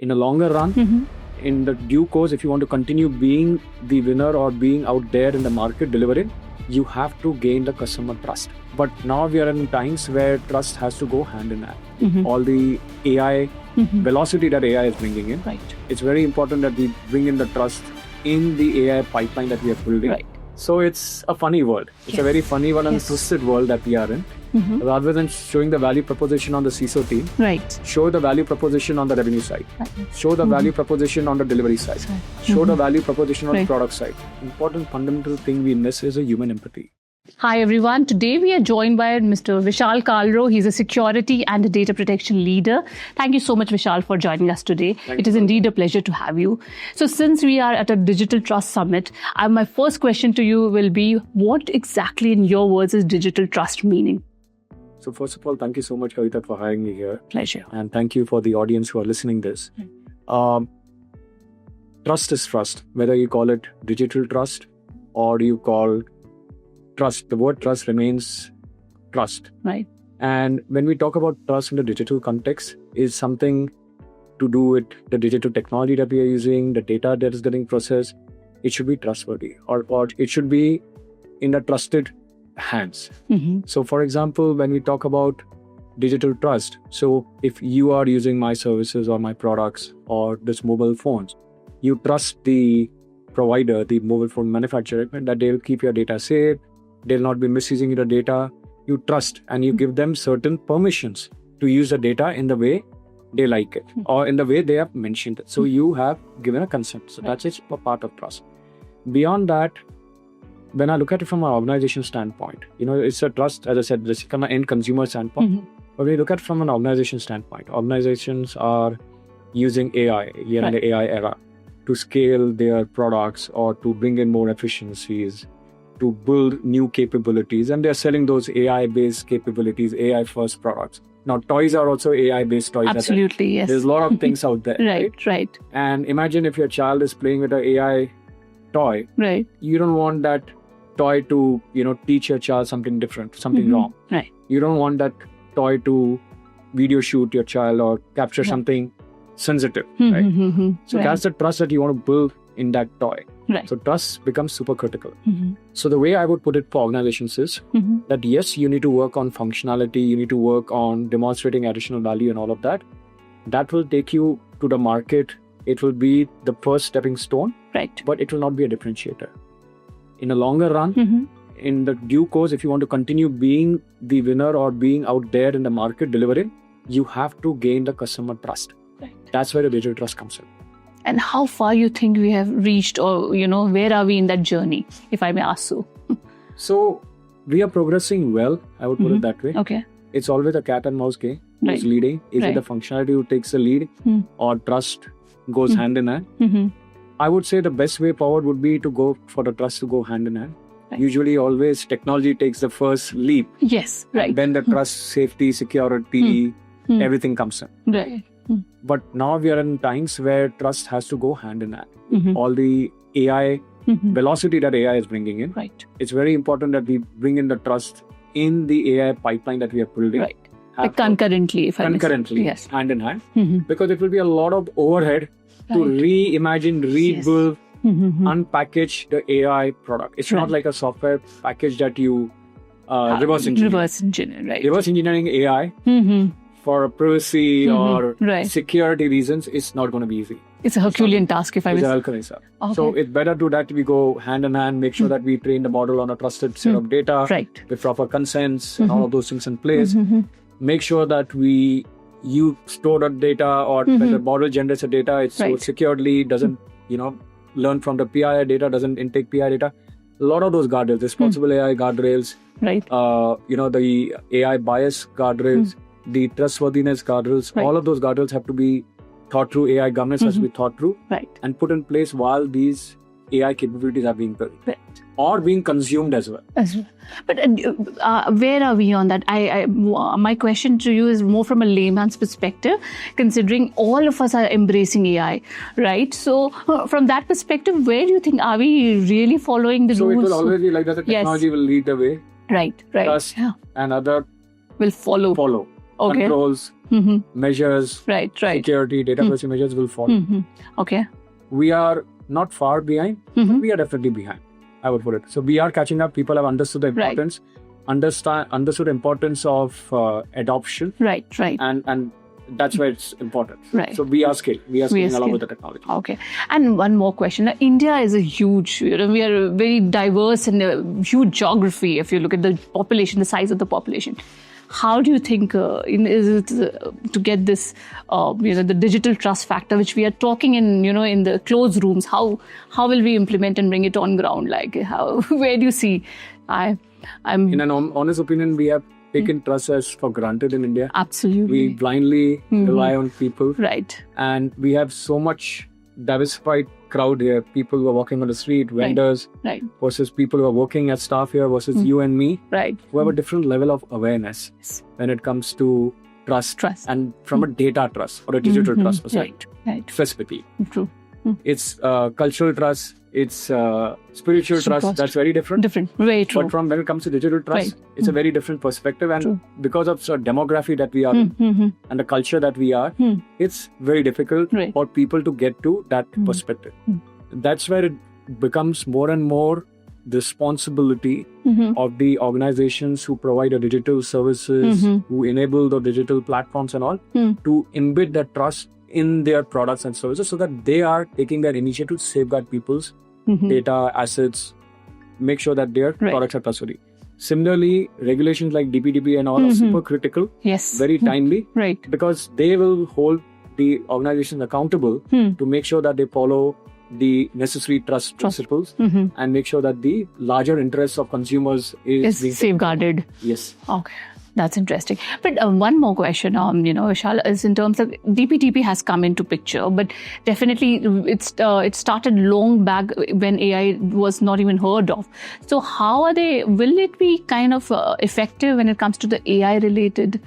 In a longer run, in the due course, if you want to continue being the winner or being out there in the market delivering, you have to gain the customer trust. But now we are in times where trust has to go hand in hand. All the AI velocity that AI is bringing in, it's very important that we bring in the trust in the AI pipeline that we are building. So it's a funny world. It's a very funny one and twisted world that we are in. Rather than showing the value proposition on the CISO team, show the value proposition on the revenue side, show the value proposition on the delivery side, show the value proposition on the product side. Important fundamental thing we miss is a human empathy. Hi everyone, today we are joined by Mr. Vishal Kalro. He's a security and a data protection leader. Thank you so much, Vishal, for joining us today. It is indeed a pleasure to have you. So since we are at a Digital Trust Summit, my first question to you will be, what exactly in your words is digital trust meaning? So first of all, thank you so much, Kavita, for having me here. Pleasure. And thank you for the audience who are listening this. Trust is trust, whether you call it digital trust or you call trust. The word trust remains trust. Right. And when we talk about trust in the digital context, is something to do with the digital technology that we are using, the data that is getting processed. It should be trustworthy or it should be in the trusted hands. So for example, when we talk about digital trust, so if you are using my services or my products or this mobile phones, you trust the provider, the mobile phone manufacturer, that they will keep your data safe, they'll not be misusing your data. You trust and you give them certain permissions to use the data in the way they like it or in the way they have mentioned it. So you have given a consent. So that's it, a part of trust. Beyond that, when I look at it from an organization standpoint, it's a trust, as I said, this from an end consumer standpoint. But when you look at it from an organization standpoint, organizations are using AI, in the AI era, to scale their products or to bring in more efficiencies, to build new capabilities, and they're selling those AI-based capabilities, AI-first products. Now, toys are also AI-based toys. Absolutely, yes. There's a lot of things out there. Right. And imagine if your child is playing with an AI toy. Right. You don't want that toy to, teach your child something different, something wrong. Right. You don't want that toy to video shoot your child or capture something sensitive. Right. So that's the trust that you want to build in that toy. Right. So trust becomes super critical. So the way I would put it for organizations is that yes, you need to work on functionality, you need to work on demonstrating additional value and all of that. That will take you to the market. It will be the first stepping stone, but it will not be a differentiator. In a longer run, in the due course, if you want to continue being the winner or being out there in the market delivering, you have to gain the customer trust. That's where the digital trust comes in. And how far you think we have reached, or where are we in that journey, if I may ask so? So we are progressing well, I would put it that way. Okay. It's always a cat and mouse game. Who's leading? Is it the functionality who takes the lead or trust goes hand in hand? I would say the best way forward would be to go for the trust to go hand in hand. Usually always technology takes the first leap. Yes, right. Then the trust, safety, security, everything comes in. Right. But now we are in times where trust has to go hand in hand. All the AI velocity that AI is bringing in, it's very important that we bring in the trust in the AI pipeline that we are building. Right. Like concurrently, if I may say. Concurrently, hand in hand. Because it will be a lot of overhead to reimagine, rebuild, unpackage the AI product. It's not like a software package that you reverse engineer. Reverse engineering AI for privacy or security reasons, it's not going to be easy. It's a Herculean task, if I may say. Okay. So it's better to that we go hand in hand, make sure that we train the model on a trusted set of data with proper consents and all of those things in place. Make sure that you store the data or when the model generates the data, it's so securely, doesn't, learn from the PII data, doesn't intake PII data. A lot of those guardrails, responsible AI guardrails, the AI bias guardrails, the trustworthiness guardrails, all of those guardrails have to be thought through. AI governance has to be thought through and put in place while these AI capabilities are being built or being consumed as well. But where are we on that? My question to you is more from a layman's perspective, considering all of us are embracing AI, right? So from that perspective, where do you think, are we really following the rules? So it will always be like that. The technology will lead the way. Right. Trust and other will follow. controls, measures, Right. security, data privacy measures will follow. Okay. We are not far behind, but we are definitely behind, I would put it. So we are catching up. People have understood the importance, understood the importance of adoption. Right. And that's why it's important. Right. So we are scaling. We are scaling along with the technology. Okay. And one more question. Now, India is a huge, we are very diverse and a huge geography. If you look at the population, the size of the population, how do you think is it to get this, the digital trust factor, which we are talking in the closed rooms? How will we implement and bring it on ground? Like where do you see? I'm in an honest opinion, we have taken trust as for granted in India. Absolutely. We blindly rely on people. Right. And we have so much diversified crowd here. People who are walking on the street, vendors, versus people who are working as staff here versus you and me. Right. Who have a different level of awareness when it comes to trust. And from a data trust or a digital trust perspective. Right. Specifically. True. It's cultural trust, it's spiritual trust. That's very different. Very true. But from when it comes to digital trust, it's a very different perspective. And because of the demography that we are in and the culture that we are, it's very difficult for people to get to that perspective. That's where it becomes more and more the responsibility of the organizations who provide the digital services, who enable the digital platforms and all, to embed that trust in their products and services so that they are taking that initiative to safeguard people's data, assets, make sure that their products are trustworthy. Similarly, regulations like DPDP and all are super critical, very timely, because they will hold the organizations accountable to make sure that they follow the necessary trust principles and make sure that the larger interests of consumers is being safeguarded. Yes. Okay. That's interesting. But one more question, Vishal, is in terms of DPTP has come into picture, but definitely it started long back when AI was not even heard of. So how will it be kind of effective when it comes to the AI related,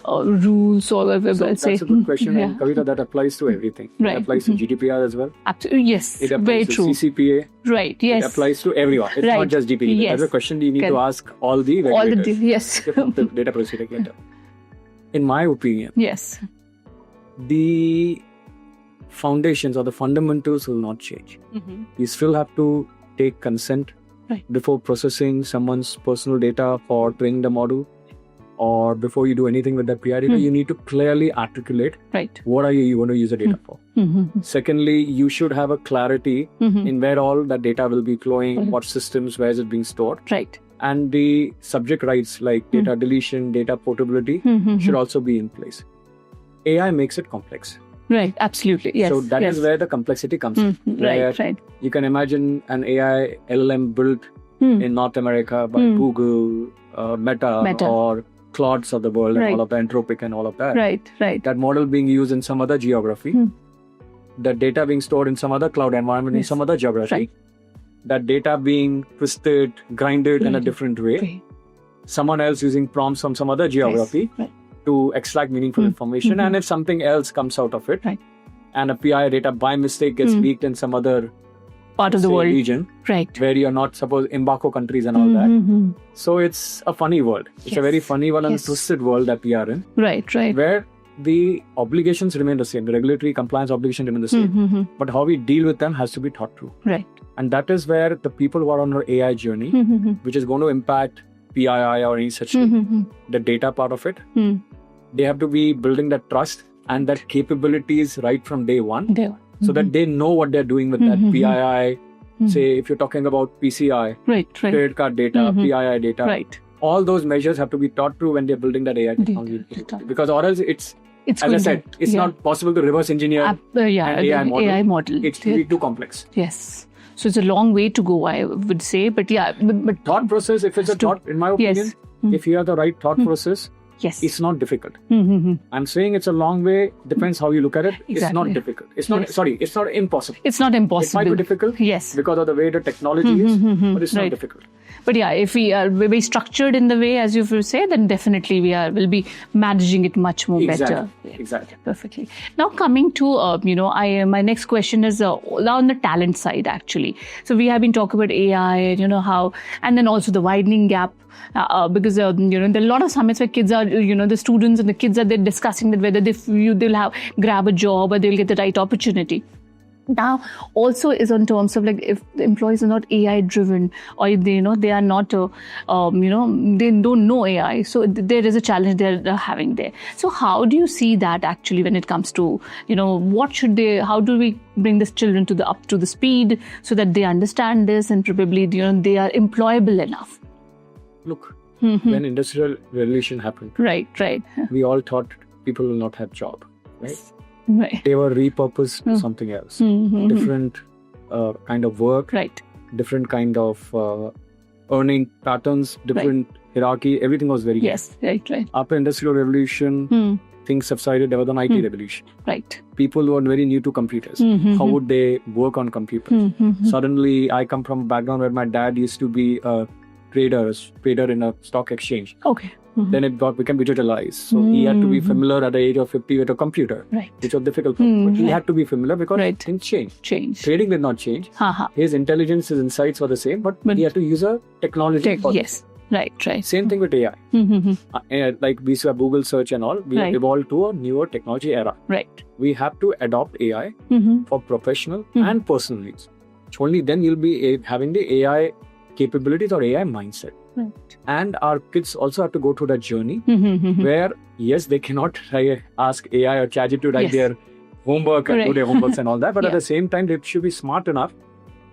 rules or that's a good question, and Kavita, that applies to everything. It applies to GDPR as well. Absolutely, yes. It applies very to true. CCPA. Right. Yes. It applies to everyone. It's not just DPDP. That's a question you need to ask all the regulators. The data privacy regulator. In my opinion, the foundations or the fundamentals will not change. You still have to take consent before processing someone's personal data for training the model. Or before you do anything with that PI data, you need to clearly articulate what are you want to use the data for. Secondly, you should have a clarity in where all that data will be flowing, what systems, where is it being stored. And the subject rights like data deletion, data portability should also be in place. AI makes it complex. Right, absolutely. Yes. So that is where the complexity comes in. Right. You can imagine an AI LLM built in North America by Google, Meta, or Claudes of the world and all of the Anthropic and all of that. Right. That model being used in some other geography. That data being stored in some other cloud environment in some other geography. That data being twisted, grinded in a different way. Someone else using prompts from some other geography to extract meaningful information. And if something else comes out of it and a PI data by mistake gets leaked in some other part of the world region, where you're not supposed embargo countries and all that. So it's a funny world. It's a very funny one and twisted world that we are in. Right. Where the obligations remain the same. The regulatory compliance obligations remain the same. But how we deal with them has to be thought through. Right. And that is where the people who are on our AI journey, which is going to impact PII or any such thing, the data part of it, they have to be building that trust and that capabilities right from day one. So that they know what they're doing with that PII. Say, if you're talking about PCI, credit card data, PII data, all those measures have to be thought through when they're building that AI technology. Because or else it's as I said, it's not possible to reverse engineer an AI model. It's really too complex. Yes. So it's a long way to go, I would say. But thought process, if it's a thought, in my opinion, if you have the right thought process, Yes. It's not difficult. Mm-hmm. I'm saying it's a long way. Depends how you look at it. It's Exactly. not difficult. It's not. Yes. Sorry. It's not impossible. It's not impossible. It might be difficult. Yes. Because of the way the technology is, but it's not Right. difficult. But yeah, if we are very structured in the way, as you say, then definitely will be managing it much more better. Yeah. Exactly. Perfectly. Now coming to my next question is on the talent side actually. So we have been talking about AI, how, and then also the widening gap. Because there are a lot of summits where kids are, the students and the kids are they're discussing that whether they'll grab a job or they'll get the right opportunity. Now, also is on terms of like if the employees are not AI driven or they are not, they don't know AI. So there is a challenge they're having there. So how do you see that actually when it comes to, how do we bring these children up to the speed so that they understand this and probably, they are employable enough? Look, when Industrial Revolution happened, right, we all thought people will not have job, right? Right. They were repurposed to something else, different kind of work, right? Different kind of earning patterns, different hierarchy. Everything was very right. After Industrial Revolution, things subsided. There was an IT revolution. Right. People were very new to computers. How would they work on computers? Suddenly, I come from a background where my dad used to be a trader in a stock exchange. Okay. Then it became digitalized. So he had to be familiar at the age of 50 with a computer, which was difficult for him. But he had to be familiar because things changed. Trading did not change. His intelligence, his insights were the same, but he had to use a technology. Yes. Right. Same thing with AI. Like we used to have Google search and all, we have evolved to a newer technology era. Right. We have to adopt AI for professional and personal needs. So only then you'll be having the AI capabilities or AI mindset. Right. And our kids also have to go through that journey where, yes, they cannot ask AI or ChatGPT to write their homework and do their homeworks and all that. But at the same time, they should be smart enough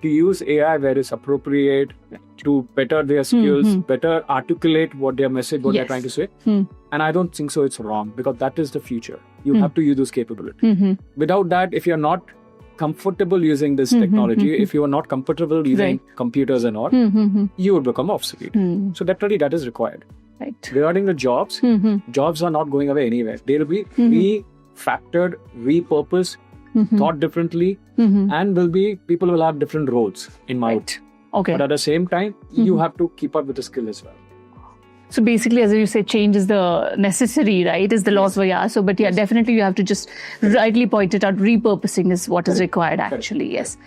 to use AI where it's appropriate to better their skills, better articulate what their message, what they're trying to say. And I don't think so it's wrong because that is the future. You have to use those capabilities. Without that, if you're not comfortable using this technology, if you are not comfortable using computers and all, you would become obsolete. So that is required. Right. Regarding the jobs, jobs are not going away anywhere. They'll be refactored, repurposed, thought differently, and people will have different roles in my opinion. Okay. But at the same time, you have to keep up with the skill as well. So basically, as you say, change is the necessary, right? Is the laws were So, but yeah, definitely you have to just rightly point it out. Repurposing is what is required actually. Yes.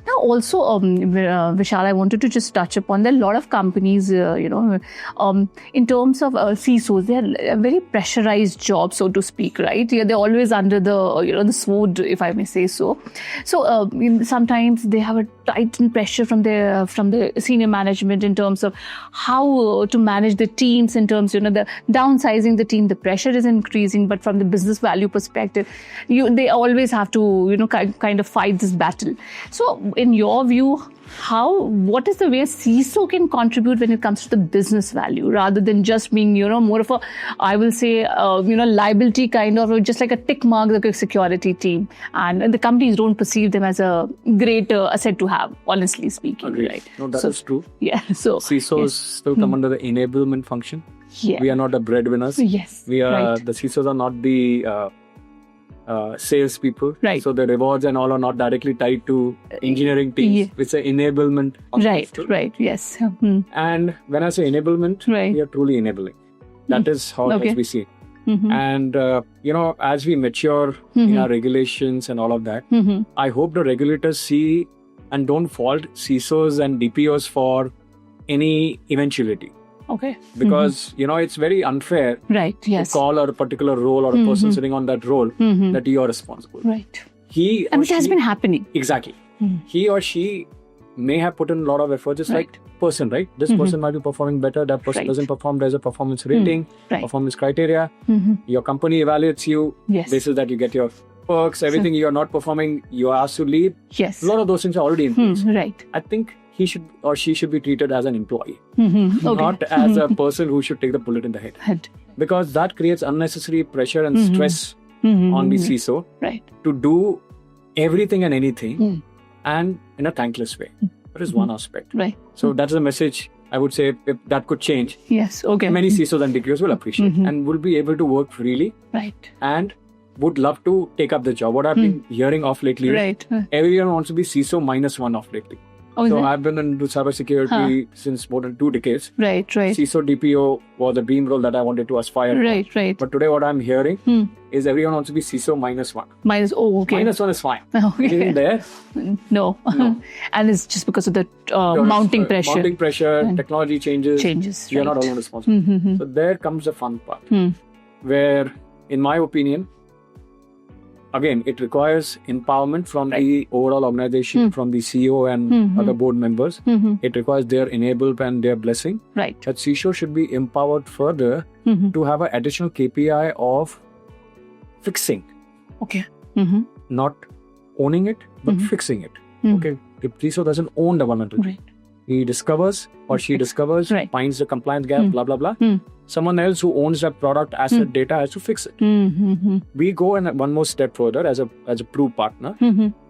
Now also, Vishal, I wanted to just touch upon there are a lot of companies, in terms of CISOs, they are very pressurized jobs, so to speak, right? Yeah, they're always under the, the sword, if I may say so. So sometimes they have a tightened pressure from the senior management in terms of how to manage the teams, in terms, the downsizing the team, the pressure is increasing, but from the business value perspective, they always have to, kind of fight this battle. So in your view, what is the way a CISO can contribute when it comes to the business value rather than just being, more of a, I will say, liability kind of, just like a tick mark, like a security team. And the companies don't perceive them as a great asset to have, honestly speaking. Agreed. Right? No, that is true. Yeah. So CISOs still come under the enablement function. Yeah. We are not the breadwinners. Yes. We are, the CISOs are not the salespeople. Right. So the rewards and all are not directly tied to engineering teams. It's an enablement. Right. Yes. And when I say enablement, we are truly enabling. That is how as we see it. And, as we mature in our regulations and all of that, I hope the regulators see and don't fault CISOs and DPOs for any eventuality. Okay. Because, it's very unfair to call a particular role or a person sitting on that role that you are responsible. Right. It has been happening. Exactly. He or she may have put in a lot of effort, just like person, right? This person might be performing better, that person doesn't perform. There's a performance rating, performance criteria. Your company evaluates you. Basis that you get your perks, everything. You are not performing, you are asked to leave. Yes. A lot of those things are already in place. Right. I think he should or she should be treated as an employee, not as a person who should take the bullet in the head. Because that creates unnecessary pressure and stress on the CISO to do everything and anything and in a thankless way. That is one aspect. Right. So that's the message I would say if that could change, Yes. Okay. many CISOs and DPOs will appreciate and will be able to work freely Right. and would love to take up the job. What I've been hearing of lately, Right. everyone wants to be CISO -1 of lately. Oh, is So it? I've been into cybersecurity since more than 2 decades. Right. Right. CISO DPO was a dream role that I wanted to aspire for. Right. Right. But today what I'm hearing is everyone wants to be CISO -1. Minus. Oh, okay. -1 is fine. Okay. Isn't there? No. And it's just because of the mounting pressure. Mounting pressure, technology changes. You're not right. alone responsible. So there comes the fun part. Where, in my opinion, again, it requires empowerment from the overall organization, from the CEO and other board members. It requires their enablement and their blessing. Right. That CISO should be empowered further to have an additional KPI of fixing. Okay. Not owning it, but fixing it. Okay. The CISO doesn't own the vulnerability. Right. He discovers or she discovers, Right. finds the compliance gap, blah, blah, blah. Someone else who owns that product, asset, data has to fix it. We go and one more step further as a proof partner,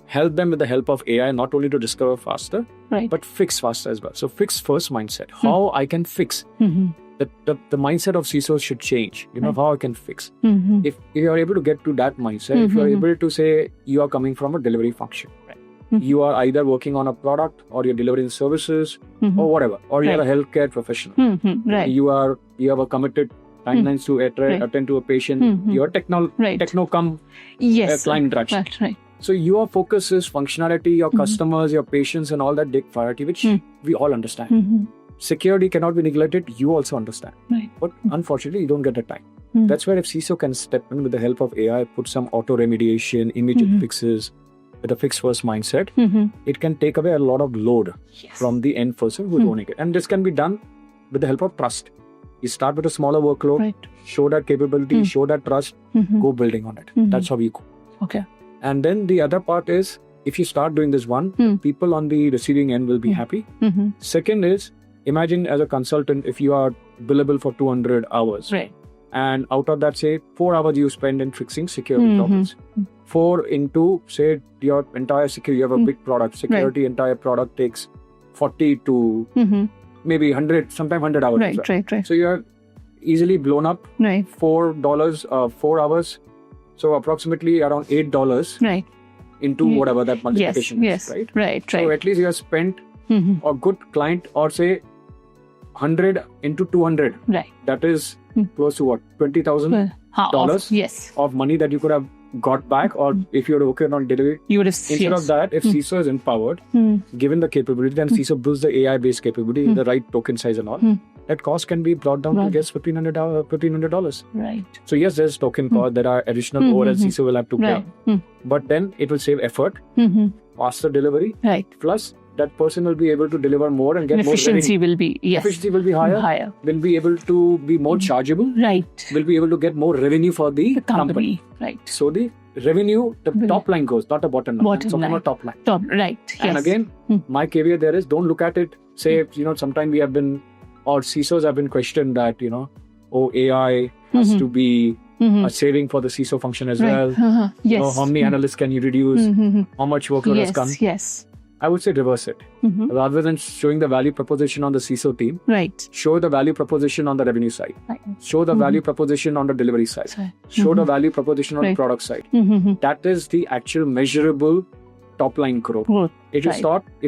help them with the help of AI, not only to discover faster, Right. but fix faster as well. So fix first mindset. How I can fix. The mindset of CISOs should change. How I can fix. If you are able to get to that mindset, if you are able to say you are coming from a delivery function, you are either working on a product or you're delivering services or whatever, or you're a healthcare professional. Right. You have a committed timelines to attend to a patient. You're techno-cum Yes. client interaction. Right. Right. So your focus is functionality, your customers, your patients, and all that big priority, which we all understand. Security cannot be neglected. You also understand. Right. But unfortunately, you don't get the time. That's where if CISO can step in with the help of AI, put some auto remediation, immediate fixes, with a fixed first mindset, it can take away a lot of load from the end person who's owning it. And this can be done with the help of trust. You start with a smaller workload, Right. show that capability, show that trust, go building on it. That's how we go. Okay. And then the other part is, if you start doing this one, people on the receiving end will be happy. Second is, imagine as a consultant, if you are billable for 200 hours. Right. And out of that, say 4 hours you spend in fixing security problems. 4 into, say, your entire security, you have a big product, security entire product takes 40 to maybe 100, sometimes 100 hours. Right. Right. Right. So you're easily blown up Right. $4, 4 hours. So approximately around $8 Right. into whatever that Yes. multiplication Yes. is, right? Right. So Right. at least you have spent a good client, or say 100 into 200. Right. That is close to what? $20,000 Dollars. Yes. of money that you could have got back, or if you're working on delivery. You would have. Instead of that, if CISO is empowered, given the capability, then CISO builds the AI-based capability, the right token size and all, that cost can be brought down to just $1,500. Right. So yes, there's token cost, there are additional overheads CISO will have to pay. Right. But then it will save effort, faster delivery, Right. plus that person will be able to deliver more and get more Efficiency revenue. will be Efficiency will be higher, will be able to be more chargeable, Right. will be able to get more revenue for the company. Right. So the revenue, the top line goes, not the bottom line. Bottom So line. not top line. Top. Right. And Yes. again, my caveat there is, don't look at it, say, sometimes we have been, or CISOs have been questioned that, AI has to be a saving for the CISO function as well. Yes. How many analysts can you reduce? How much workload has come? Yes. I would say reverse it. Rather than showing the value proposition on the CISO team, Right. show the value proposition on the revenue side. Right. Show the value proposition on the delivery side. Show the value proposition on the Right. product side. That is the actual measurable top line growth. If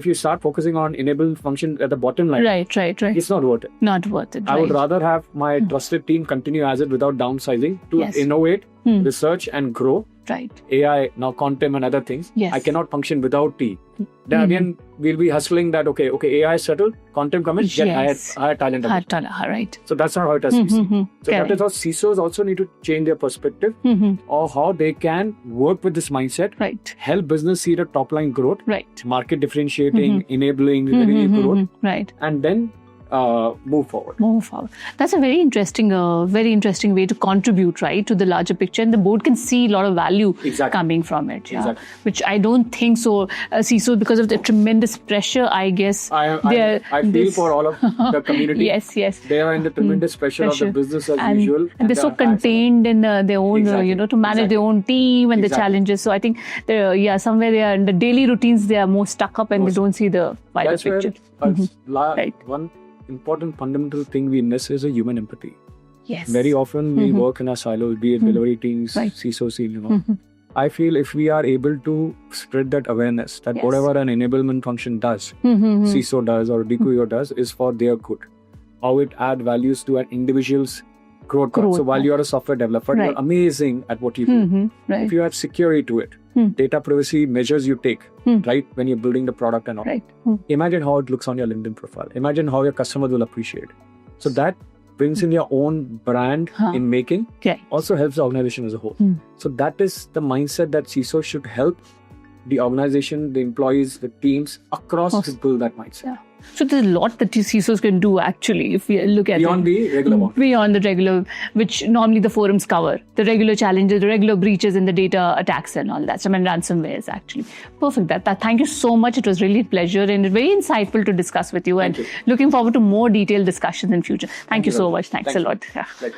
you start focusing on enable function at the bottom line, Right. Right. Right. it's not worth it. Not worth it. I would right. rather have my trusted team continue as it without downsizing to Yes. innovate, research and grow. Right. AI, now content and other things. Yes. I cannot function without T. Then again, we'll be hustling that, okay, AI is settled, content come in, get Yes. higher talent. Right. So that's not how it has to be seen. So that Correct. is how CISOs also need to change their perspective of how they can work with this mindset, Right. help business see the top line growth, Right. market differentiating, enabling revenue growth, Right. and then move forward. Move forward. That's a very interesting way to contribute, right, to the larger picture, and the board can see a lot of value coming from it. Yeah? Exactly. Which I don't think so. CISO, because of the tremendous pressure, I guess. I feel for all of the community. Yes. They are in the tremendous pressure of the business as usual. And they're so contained in their own, to manage their own team and the challenges. So I think, somewhere they are in the daily routines, they are more stuck up and they don't see the wider That's picture. Where, one important fundamental thing we miss is a human empathy. Yes. Very often we work in our silos, be it delivery teams, Right. CISO, I feel if we are able to spread that awareness that Yes. whatever an enablement function does, CISO does or DQO does, is for their good. How it add values to an individual's growth. So while you're a software developer, Right. you're amazing at what you do. Right. If you add security to it, data privacy measures you take, right, when you're building the product and all. Right. Imagine how it looks on your LinkedIn profile. Imagine how your customers will appreciate. So that brings in your own brand in making, Okay. also helps the organization as a whole. So that is the mindset that CISO should help the organization, the employees, the teams across to build that mindset. Yeah. So there's a lot that CISOs can do actually if we look at Beyond the regular one. Beyond the regular, which normally the forums cover, the regular challenges, the regular breaches in the data attacks and all that. So I mean ransomwares actually. Perfect. That thank you so much. It was really a pleasure and very insightful to discuss with you. And looking forward to more detailed discussions in future. Thank you so much. Thanks a lot. Yeah. Pleasure.